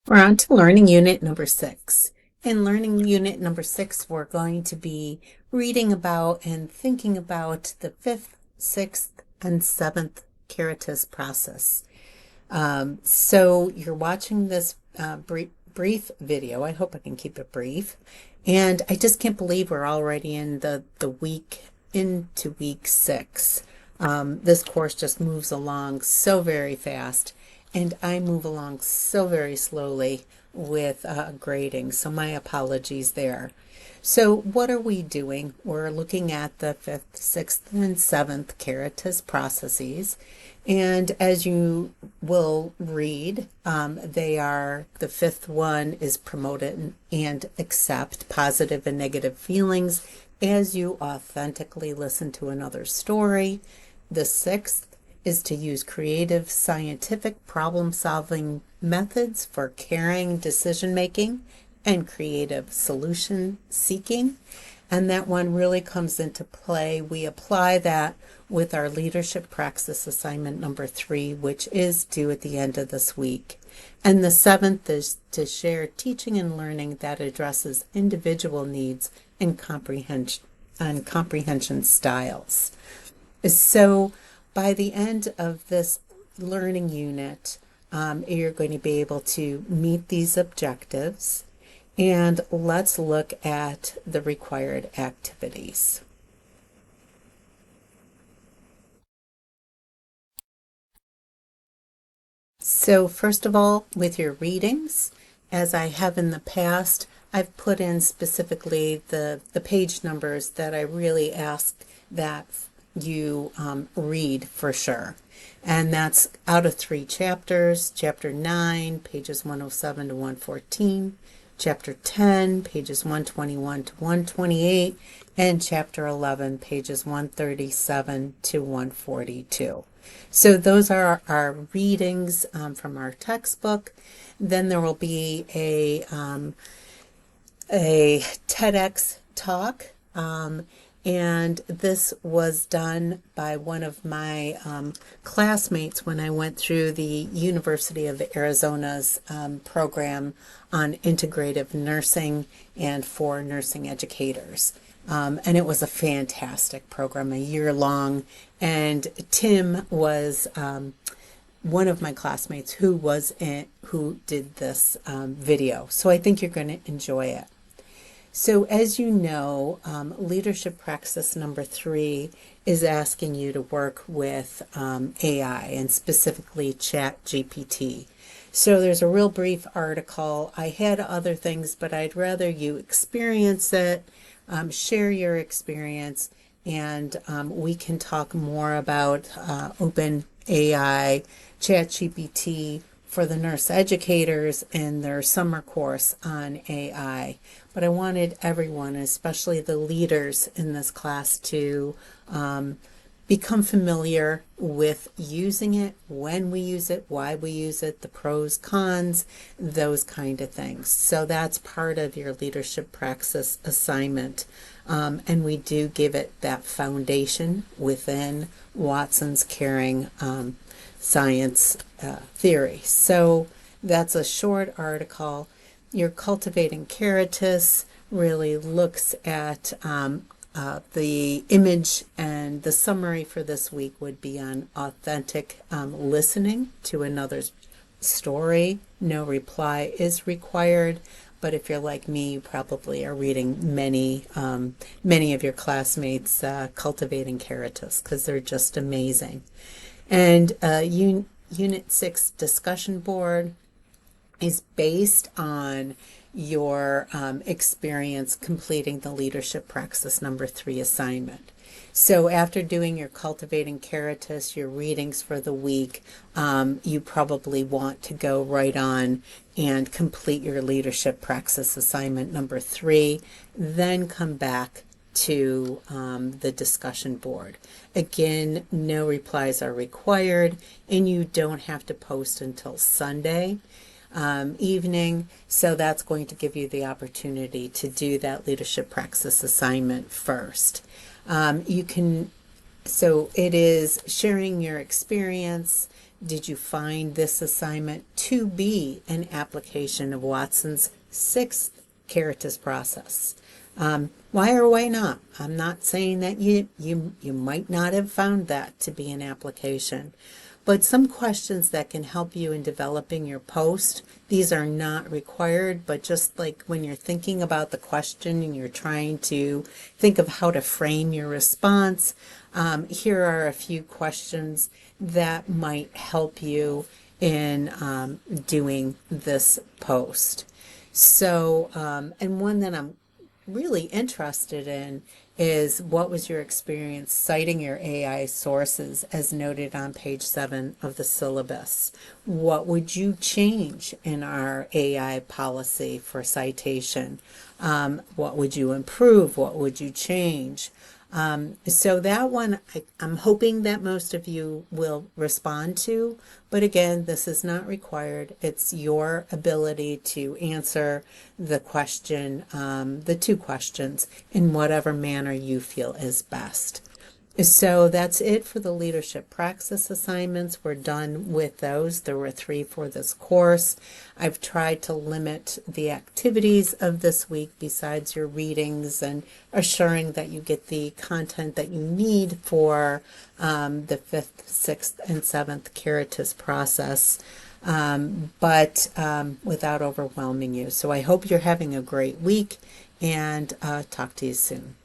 We're on to learning unit number 6. In learning unit number 6, we're going to be reading about and thinking about the 5th, 6th, and 7th Caritas process. So you're watching this brief video. I hope I can keep it brief. And I just can't believe we're already in the week into week 6. This course just moves along so very fast, and I move along so very slowly with grading. So my apologies there. So what are we doing? We're looking at the 5th, 6th, and 7th Caritas processes. And as you will read, they are the 5th one is promote and accept positive and negative feelings as you authentically listen to another story. The 6th is to use creative scientific problem-solving methods for caring decision making and creative solution seeking. And that one really comes into play. We apply that with our leadership praxis assignment number 3, which is due at the end of this week. And the 7th is to share teaching and learning that addresses individual needs and comprehension styles. So by the end of this learning unit, you're going to be able to meet these objectives. And let's look at the required activities. So first of all, with your readings, as I have in the past, I've put in specifically the page numbers that I really ask that you read for sure. And that's out of 3 chapters. Chapter 9, pages 107 to 114. Chapter 10, pages 121 to 128. And Chapter 11, pages 137 to 142. So those are our readings from our textbook. Then there will be a TEDx talk, and this was done by one of my classmates when I went through the University of Arizona's program on integrative nursing and for nursing educators. And it was a fantastic program, a year long. And Tim was one of my classmates who did this video. So I think you're going to enjoy it. So as you know, leadership praxis number 3 is asking you to work with AI and specifically ChatGPT. So there's a real brief article. I had other things, but I'd rather you experience it, share your experience, and we can talk more about open AI, ChatGPT for the nurse educators in their summer course on AI. But I wanted everyone, especially the leaders in this class, to become familiar with using it, when we use it, why we use it, the pros, cons, those kind of things. So that's part of your leadership praxis assignment. And we do give it that foundation within Watson's caring science theory. So that's a short article. Your Cultivating Caritas really looks at the image, and the summary for this week would be on authentic listening to another's story. No reply is required, but if you're like me, you probably are reading many of your classmates' Cultivating Caritas because they're just amazing. And Unit 6 discussion board is based on your experience completing the leadership praxis number 3 assignment. So after doing your Cultivating Caritas, your readings for the week, you probably want to go right on and complete your leadership praxis assignment number 3, then come back to the discussion board. Again, no replies are required, and you don't have to post until Sunday evening. So that's going to give you the opportunity to do that leadership praxis assignment first. You can, so it is sharing your experience, Did you find this assignment to be an application of Watson's sixth Caritas process? Why or why not? I'm not saying that you might not have found that to be an application, but some questions that can help you in developing your post. These are not required, but just like when you're thinking about the question and you're trying to think of how to frame your response, here are a few questions that might help you in doing this post. So, and one that I'm really interested in is what was your experience citing your AI sources as noted on page 7 of the syllabus? What would you change in our AI policy for citation? What would you improve? What would you change? So that one, I'm hoping that most of you will respond to, but again, this is not required. It's your ability to answer the question, the two questions, in whatever manner you feel is best. So that's it for the leadership praxis assignments. We're done with those. There were 3 for this course. I've tried to limit the activities of this week besides your readings and assuring that you get the content that you need for the 5th, 6th, and 7th Caritas process, but without overwhelming you. So I hope you're having a great week, and talk to you soon.